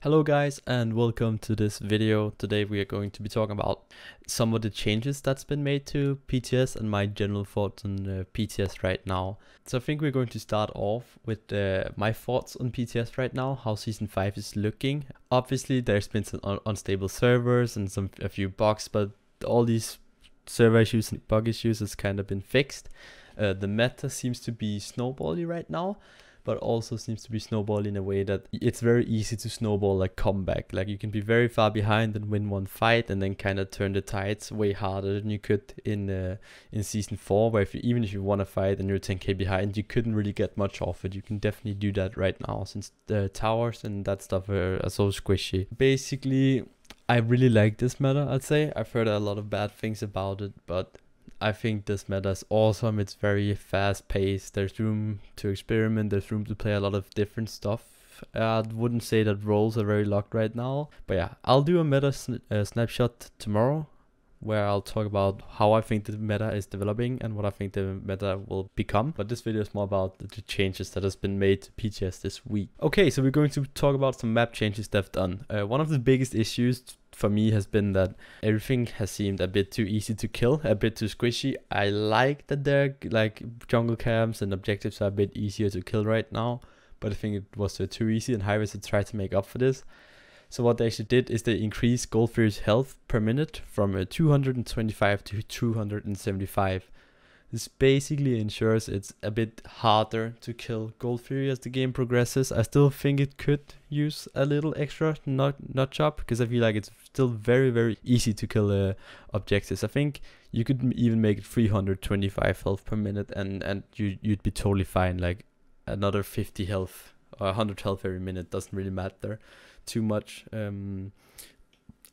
Hello guys and welcome to this video. Today we are going to be talking about some of the changes that's been made to PTS and my general thoughts on PTS right now. So I think we're going to start off with my thoughts on PTS right now, how Season 5 is looking. Obviously there's been some unstable servers and a few bugs, but all these server issues and bug issues has kind of been fixed. The meta seems to be snowbally right now, but also seems to be snowball in a way that it's very easy to snowball like comeback. Like you can be very far behind and win one fight and then kind of turn the tides way harder than you could in Season 4, where even if you won a fight and you're 10k behind, you couldn't really get much off it. You can definitely do that right now since the towers and that stuff are so squishy. Basically, I really like this meta, I'd say. I've heard a lot of bad things about it, but I think this meta is awesome. It's very fast paced. There's room to experiment. There's room to play a lot of different stuff. I wouldn't say that roles are very locked right now. But yeah, I'll do a meta snapshot tomorrow, where I'll talk about how I think the meta is developing and what I think the meta will become. But this video is more about the changes that has been made to PTS this week. Okay, so we're going to talk about some map changes they've done. One of the biggest issues for me has been that everything has seemed a bit too easy to kill, a bit too squishy. I like that their jungle camps and objectives are a bit easier to kill right now, but I think it was too easy and Hi-Rez had tried to make up for this. So what they actually did is they increased Gold Fury's health per minute from 225 to 275. This basically ensures it's a bit harder to kill Gold Fury as the game progresses. I still think it could use a little extra notch up, because I feel like it's still very easy to kill objectives. I think you could even make it 325 health per minute and you'd be totally fine. Like another 50 health or 100 health every minute doesn't really matter too much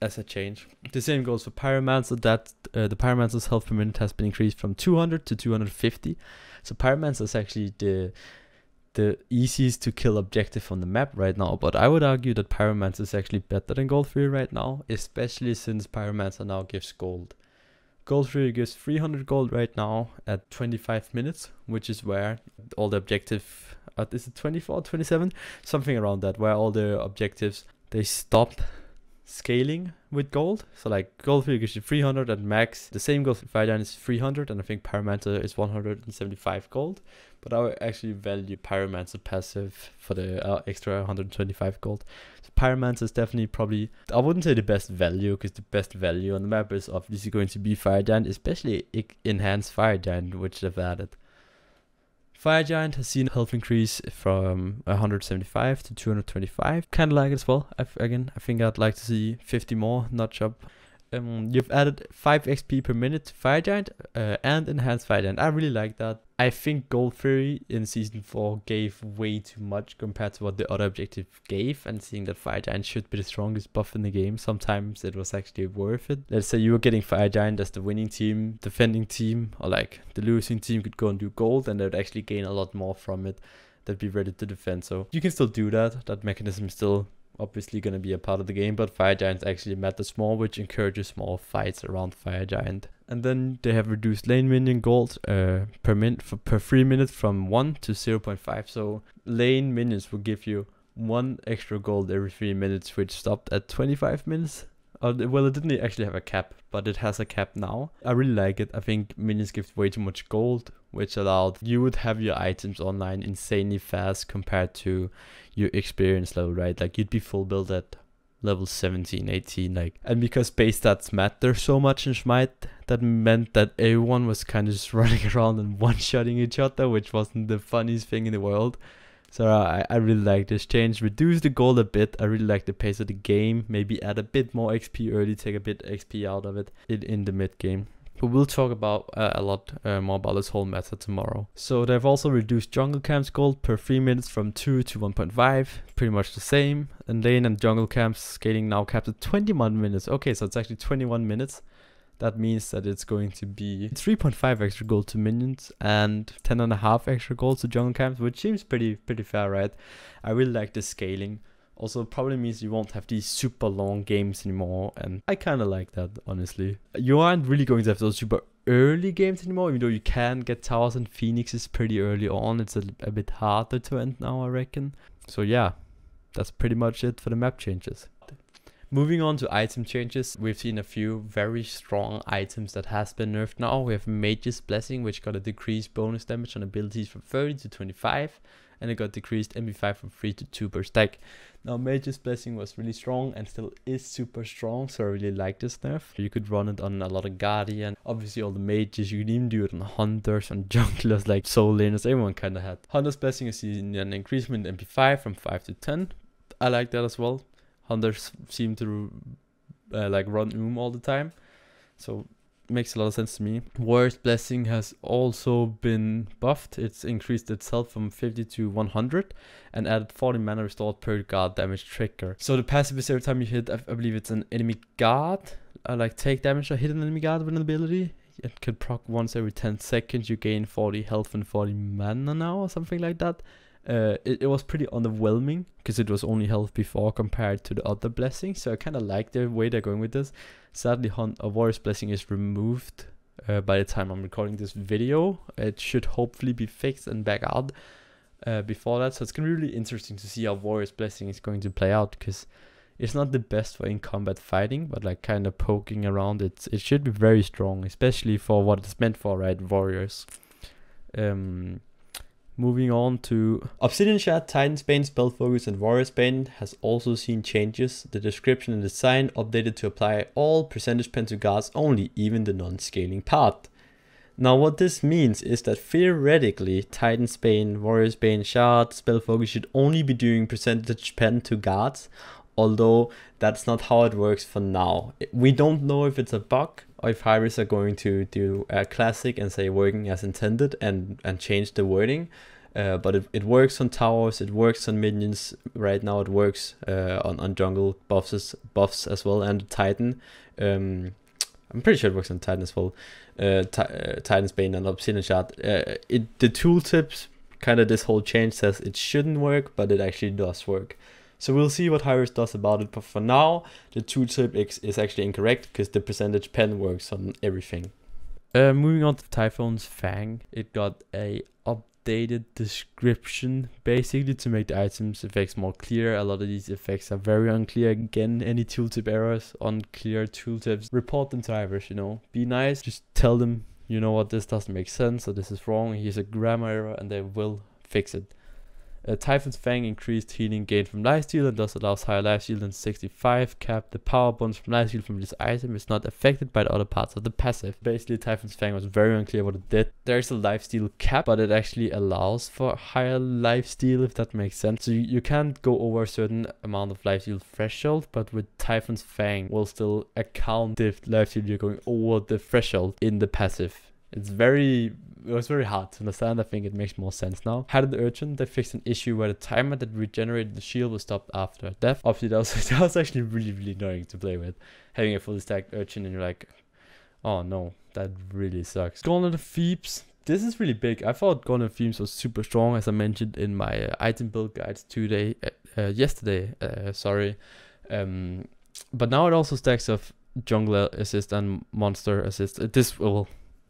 as a change. The same goes for Pyromancer, that the Pyromancer's health per minute has been increased from 200 to 250. So Pyromancer is actually the easiest to kill objective on the map right now, but I would argue that Pyromancer is actually better than Gold Fury right now, especially since Pyromancer now gives gold. Gold Fury gives 300 gold right now at 25 minutes, which is where all the objective, is it 24, 27? Something around that, where all the objectives, they stop scaling with gold. So like Gold Fury gives you 300 at max. The same goes for Fire Giant is 300, and I think Pyromancer is 175 gold. But I would actually value Pyromancer passive for the extra 125 gold. So Pyromancer is definitely probably, I wouldn't say the best value, because the best value on the map is obviously going to be Fire Giant, especially enhanced Fire Giant, which they've added. Fire Giant has seen health increase from 175 to 225. Kind of like it as well. I think I'd like to see 50 more notch up. You've added 5 XP per minute to Fire Giant and enhanced Fire Giant. I really like that. I think Gold Fury in Season 4 gave way too much compared to what the other objective gave, and seeing that Fire Giant should be the strongest buff in the game, sometimes it was actually worth it. Let's say you were getting Fire Giant as the winning team, defending team, or like the losing team could go and do gold, and they would actually gain a lot more from it. They'd be ready to defend. So you can still do that. That mechanism is still obviously going to be a part of the game, but Fire Giant actually matters more, which encourages more fights around Fire Giant. And then they have reduced lane minion gold per 3 minutes from 1 to 0.5. So lane minions will give you 1 extra gold every 3 minutes, which stopped at 25 minutes. Well, it didn't actually have a cap, but it has a cap now. I really like it. I think minions give way too much gold, which allowed you would have your items online insanely fast compared to your experience level, right? Like you'd be full build at level 17, 18, like, and because base stats matter so much in Smite, that meant that everyone was kind of just running around and one-shotting each other, which wasn't the funniest thing in the world. So I really like this change. Reduce the gold a bit. I really like the pace of the game. Maybe add a bit more XP early, take a bit XP out of it in the mid game. But we'll talk about a lot more about this whole meta tomorrow. So they've also reduced jungle camps gold per 3 minutes from 2 to 1.5. Pretty much the same. And lane and jungle camps scaling now capped at 21 minutes. Okay, so it's actually 21 minutes. That means that it's going to be 3.5 extra gold to minions and 10.5 extra gold to jungle camps, which seems pretty fair, right? I really like the scaling. Also, probably means you won't have these super long games anymore, and I kind of like that, honestly. You aren't really going to have those super early games anymore, even though you can get towers and phoenixes pretty early on. It's a bit harder to end now, I reckon. So yeah, that's pretty much it for the map changes. Moving on to item changes, we've seen a few very strong items that has been nerfed now. We have Mage's Blessing, which got a decreased bonus damage on abilities from 30 to 25, and it got decreased MP5 from 3 to 2 per stack. Now Mage's Blessing was really strong and still is super strong, so I really like this nerf. You could run it on a lot of Guardian, obviously all the mages, you could even do it on Hunters, on junglers, like soul laners, everyone kinda had. Hunter's Blessing is seeing an increasement in MP5 from 5 to 10. I like that as well. Hunters seem to like run all the time, so it makes a lot of sense to me. Warrior's Blessing has also been buffed. It's increased itself from 50 to 100 and added 40 mana restored per guard damage trigger. So the passive is every time you hit, I believe it's an enemy guard, like take damage or hit an enemy guard with an ability. It can proc once every 10 seconds. You gain 40 health and 40 mana now or something like that. It was pretty underwhelming because it was only health before compared to the other blessings, so I kind of like the way they're going with this. Sadly, a Warrior's Blessing is removed by the time I'm recording this video. It should hopefully be fixed and back out before that, so it's gonna be really interesting to see how Warrior's Blessing is going to play out, because it's not the best for in combat fighting, but like kind of poking around it should be very strong, especially for what it's meant for, right? Warriors. Moving on to Obsidian Shard, Titan's Bane, Spell Focus, and Warrior's Bane has also seen changes. The description and design updated to apply all percentage pen to guards only, even the non-scaling part. Now what this means is that theoretically Titan's Bane, Warrior's Bane, Shard, Spell Focus should only be doing percentage pen to guards, although that's not how it works for now. We don't know if it's a bug or if Hi-Rez are going to do a classic and say working as intended and change the wording. But it works on towers, it works on minions. Right now it works on jungle buffs as well, and Titan. I'm pretty sure it works on Titan as well. Titan's Bane and Obsidian Shard. The tooltips, kind of this whole change says it shouldn't work, but it actually does work. So we'll see what Hi-Rez does about it, but for now, the tooltip is actually incorrect because the percentage pen works on everything. Moving on to Typhoon's Fang, it got a updated description basically to make the items effects more clear. A lot of these effects are very unclear. Again, any tooltip errors, unclear tooltips, report them to Hi-Rez, you know. Be nice, just tell them, you know what, this doesn't make sense or this is wrong, here's a grammar error, and they will fix it. Typhoon's Fang increased healing gain from lifesteal and thus allows higher lifesteal than 65 cap. The power bonus from lifesteal from this item is not affected by the other parts of the passive. Basically, Typhoon's Fang was very unclear what it did. There's a lifesteal cap, but it actually allows for higher lifesteal, if that makes sense. So you can't go over a certain amount of lifesteal threshold, but with Typhoon's Fang will still account the lifesteal you're going over the threshold in the passive. It was very hard to understand. I think it makes more sense now. Hardened Urchin, they fixed an issue where the timer that regenerated the shield was stopped after death. Obviously that was actually really annoying to play with. Having a fully stacked Urchin and you're like, oh no, that really sucks. Gauntlet of Thebes, this is really big. I thought Gauntlet of Thebes was super strong, as I mentioned in my item build guides yesterday, sorry. But now it also stacks of jungler assist and monster assist.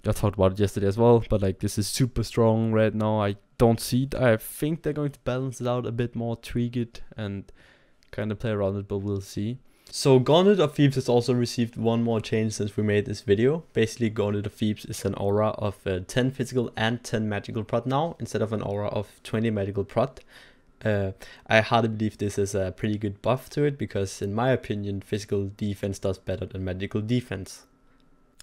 I talked about it yesterday as well, but like this is super strong right now. I don't see it. I think they're going to balance it out a bit more, tweak it and kind of play around it, but we'll see. So Gauntlet of Thebes has also received one more change since we made this video. Basically, Gauntlet of Thebes is an aura of 10 physical and 10 magical prot now, instead of an aura of 20 magical prot. I hardly believe this is a pretty good buff to it, because in my opinion, physical defense does better than magical defense.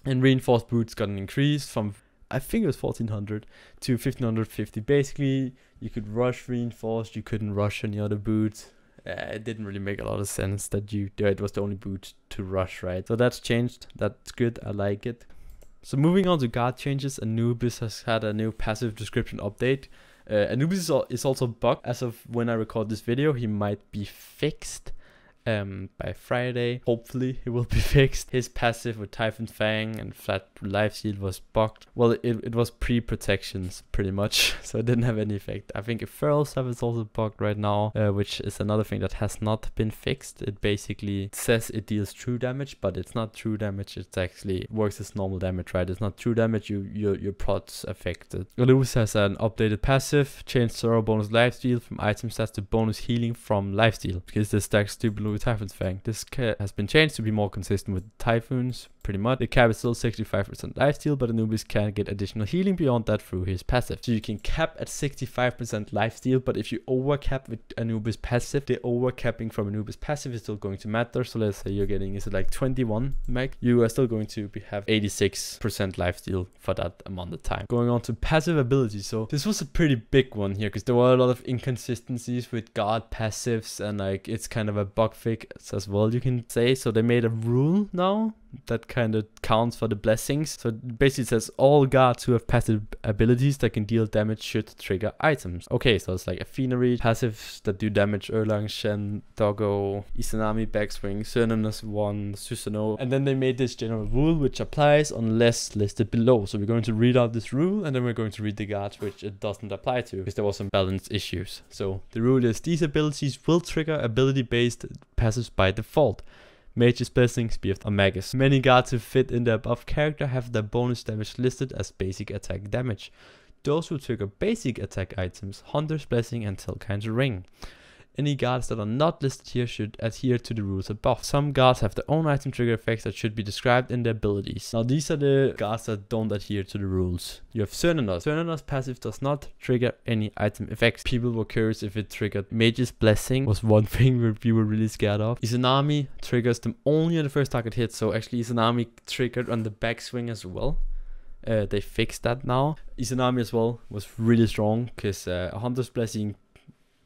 And Reinforced Boots got an increase from, I think it was 1400 to 1550. Basically, you could rush Reinforced, you couldn't rush any other boots. It didn't really make a lot of sense that it was the only boot to rush, right? So that's changed. That's good. I like it. So moving on to guard changes, Anubis has had a new passive description update. Anubis is also bugged. As of when I record this video, he might be fixed. by Friday. Hopefully it will be fixed. His passive with Typhon Fang and flat life steal was bugged. Well, it was pre-protections pretty much, so it didn't have any effect. I think Feral stuff is also bugged right now, which is another thing that has not been fixed. It basically says it deals true damage, but it's not true damage. It actually works as normal damage, right? It's not true damage. Your prot's affected. Lewis has an updated passive, changed Zoro bonus lifesteal from item stats to bonus healing from lifesteal, because this stacks stupid with Typhon's Fang. This has been changed to be more consistent with Typhoons, pretty much. The cap is still 65% lifesteal, but Anubis can get additional healing beyond that through his passive. So you can cap at 65% lifesteal, but if you overcap with Anubis passive, the overcapping from Anubis passive is still going to matter. So let's say you're getting, is it like 21 meg? You are still going to have 86% lifesteal for that amount of time. Going on to passive abilities. So this was a pretty big one here, because there were a lot of inconsistencies with guard passives, and like it's kind of a bug fix as well, you can say. So they made a rule now that kind of counts for the blessings. So it basically says all guards who have passive abilities that can deal damage should trigger items. Okay, so it's like Athena Reach, passives that do damage, Erlang, Shen, Doggo, Izanami, Backswing, Sernanus 1, Susanoo. And then they made this general rule which applies unless listed below. So we're going to read out this rule, and then we're going to read the guards which it doesn't apply to, because there was some balance issues. So the rule is these abilities will trigger ability based passives by default. Mage's Blessing, Spear or Magus. Many guards who fit in the above character have their bonus damage listed as basic attack damage. Those who trigger basic attack items, Hunter's Blessing and Telkine's Ring. Any guards that are not listed here should adhere to the rules above. Some guards have their own item trigger effects that should be described in their abilities. Now these are the guards that don't adhere to the rules. You have Sernanus. Sernanus passive does not trigger any item effects. People were curious if it triggered Mage's Blessing, was one thing where we were really scared of. Izanami triggers them only on the first target hit, so actually Izanami triggered on the backswing as well. They fixed that now. Izanami as well was really strong, because a Hunter's Blessing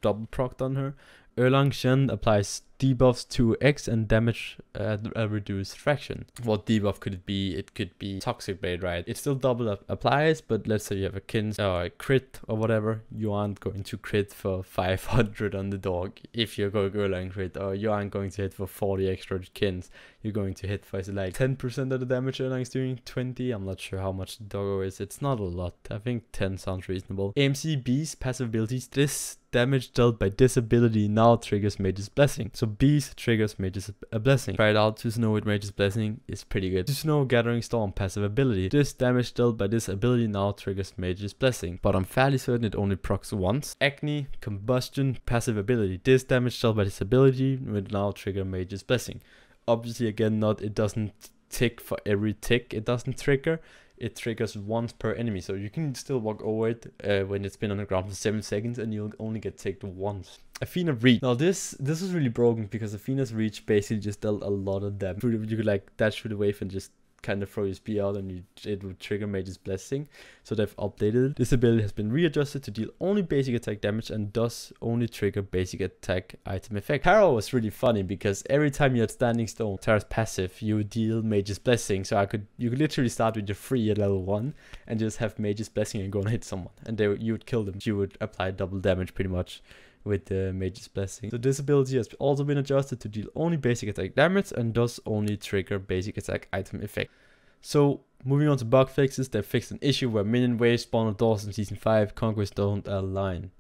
double procced on her. Erlang Shen applies debuffs 2x and damage at a reduced fraction. What debuff could it be? It could be Toxic Blade, right? It still double applies, but let's say you have a kin or a crit or whatever, you aren't going to crit for 500 on the dog if you're going Erlang crit, or you aren't going to hit for 40 extra kins. You're going to hit for, is it like 10% of the damage Erlang is doing? 20? I'm not sure how much the doggo is. It's not a lot. I think 10 sounds reasonable. AMC B's passive abilities. This damage dealt by this ability now triggers Mage's Blessing. So Beast triggers Mage's Blessing. Try it out. Susanoo with Mage's Blessing is pretty good. Susanoo Gathering Storm passive ability. This damage dealt by this ability now triggers Mage's Blessing, but I'm fairly certain it only procs once. Acne Combustion passive ability. This damage dealt by this ability will now trigger Mage's Blessing. Obviously again, it doesn't tick for every tick it doesn't trigger. It triggers once per enemy, so you can still walk over it when it's been on the ground for 7 seconds, and you'll only get ticked once. Athena Reach. Now this is really broken, because Athena's Reach basically just dealt a lot of damage. You could like dash through the wave and just kind of throw your spear out, and it would trigger Mage's Blessing. So they've updated it. This ability has been readjusted to deal only basic attack damage and thus only trigger basic attack item effect. Tara was really funny, because every time you had Standing Stone, Tara's passive, you would deal Mage's Blessing. So you could literally start with your 3 at level 1 and just have Mage's Blessing and go and hit someone, and you would kill them. You would apply double damage pretty much with the Mage's Blessing. So this ability has also been adjusted to deal only basic attack damage and thus only trigger basic attack item effect. So moving on to bug fixes, they fixed an issue where minion waves spawn on doors in season 5, conquests don't align.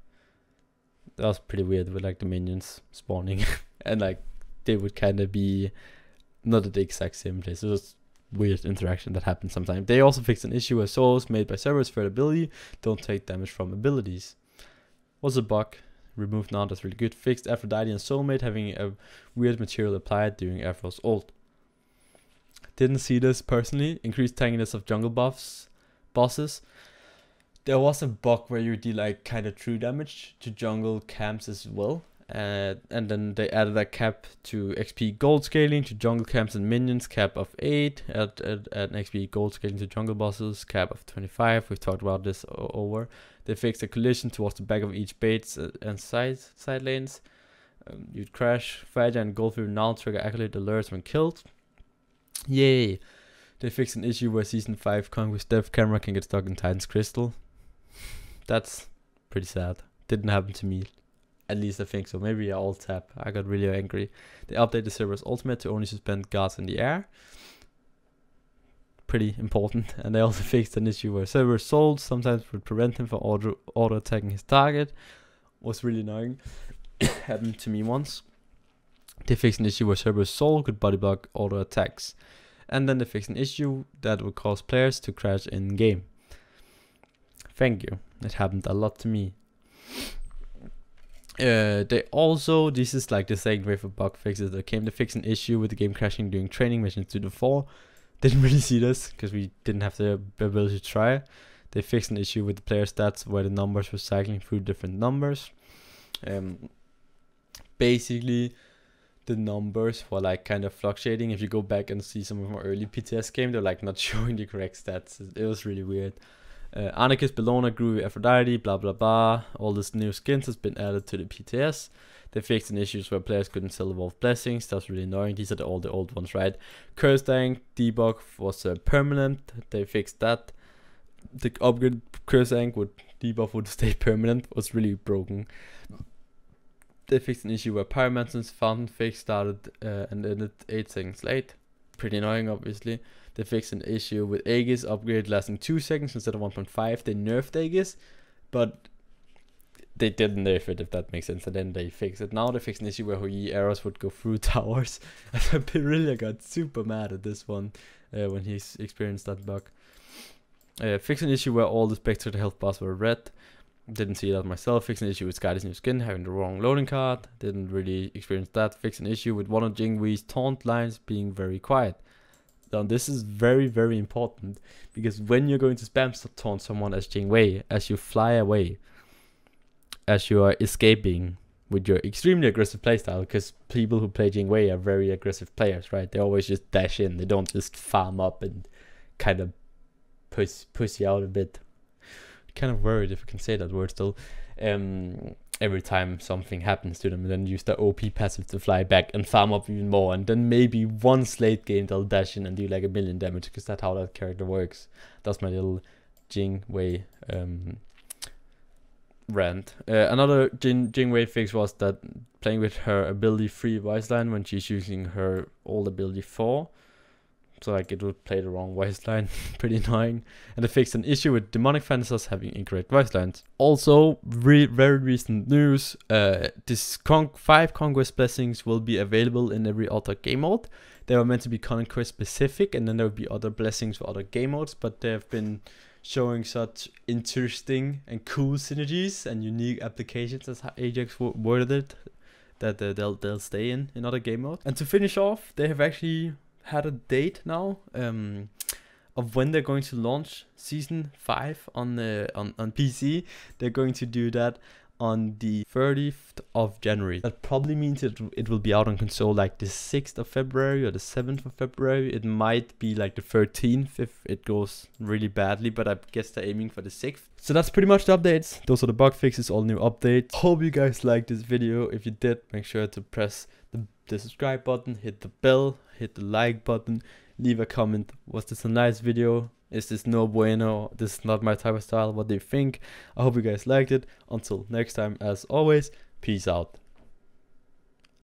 That was pretty weird with like the minions spawning and like they would kind of be not at the exact same place. It was weird interaction that happens sometimes. They also fixed an issue where souls made by servers for ability don't take damage from abilities. Was a bug. Removed now, that's really good. Fixed Aphrodite and Soulmate having a weird material applied during Aphro's ult. Didn't see this personally. Increased tankiness of jungle bosses. There was a bug where you deal like kind of true damage to jungle camps as well. And then they added a cap to XP gold scaling to jungle camps and minions, cap of 8. Add an XP gold scaling to jungle bosses, cap of 25. We've talked about this over. They fixed a collision towards the back of each bait and side lanes. You'd crash. Fire and Goldfield now trigger accolade alerts when killed. Yay! They fixed an issue where season 5 Conquest Dev camera can get stuck in Titan's Crystal. That's pretty sad. Didn't happen to me At least I think so. Maybe I alt tab. I got really angry. They updated the server's ultimate to only suspend guards in the air. Pretty important. And they also fixed an issue where server's souls sometimes would prevent him from auto attacking his target. Was really annoying. Happened to me once. They fixed an issue where server's soul could body block auto attacks. And then they fixed an issue that would cause players to crash in game. Thank you. It happened a lot to me. They also, this is like the second wave of bug fixes that came to fix an issue with the game crashing during training missions 2 to 4. Didn't really see this because we didn't have the ability to try. They fixed an issue with the player stats where the numbers were cycling through different numbers. Basically, the numbers were like kind of fluctuating. If you go back and see some of my early PTS game, they're like not showing the correct stats. It was really weird. Anarchist, Bellona, Groovy, Aphrodite, blah blah blah. All this new skins has been added to the PTS. They fixed an issues where players couldn't sell evolved blessings. That's really annoying. These are all the old ones, right? Curse Tank debug was permanent. They fixed that. The upgrade Curse Tank would debuff would stay permanent. Was really broken. They fixed an issue where Pyromancer's fountain fix started and ended 8 seconds late. Pretty annoying, obviously. They fixed an issue with Aegis upgrade lasting 2 seconds instead of 1.5. They nerfed Aegis, but they didn't nerf it, if that makes sense. And then they fixed it. Now they fixed an issue where Hoi arrows would go through towers. And Pirilla got super mad at this one when he experienced that bug. Fixed an issue where all the spectator health bars were red. Didn't see that myself. Fixed an issue with Sky's new skin having the wrong loading card. Didn't really experience that. Fixed an issue with one of Jingwee's taunt lines being very quiet. Now this is very, very important, because when you're going to spam taunt someone as Jingwei, as you fly away, as you are escaping with your extremely aggressive playstyle, because people who play Jingwei are very aggressive players, right? They always just dash in. They don't just farm up and kind of push you out a bit. Kind of worried if I can say that word still. Every time something happens to them, and then use the OP passive to fly back and farm up even more, and then maybe once late game they'll dash in and do like 1,000,000 damage, because that's how that character works. That's my little Jingwei rant. Another Jingwei fix was that playing with her ability 3 voice line when she's using her old ability 4. So like it would play the wrong voice line. Pretty annoying. And they fixed an issue with demonic fencers having incorrect voice lines. Also, very recent news. This 5 Conquest blessings will be available in every other game mode. They were meant to be Conquest specific, and then there would be other blessings for other game modes, but they have been showing such interesting and cool synergies and unique applications, as Ajax worded it, that they'll stay in other game modes. And to finish off, they have actually had a date now of when they're going to launch season 5 on PC. They're going to do that on the 30th of January. That probably means it will be out on console like the 6th of February or the 7th of February. It might be like the 13th if it goes really badly, but I guess they're aiming for the 6th. So that's pretty much the updates. Those are the bug fixes, all new updates. Hope you guys liked this video. If you did, make sure to press the subscribe button, hit the bell, hit the like button, leave a comment. Was this a nice video? Is this no bueno? This is not my type of style. What do you think? I hope you guys liked it. Until next time, as always, peace out.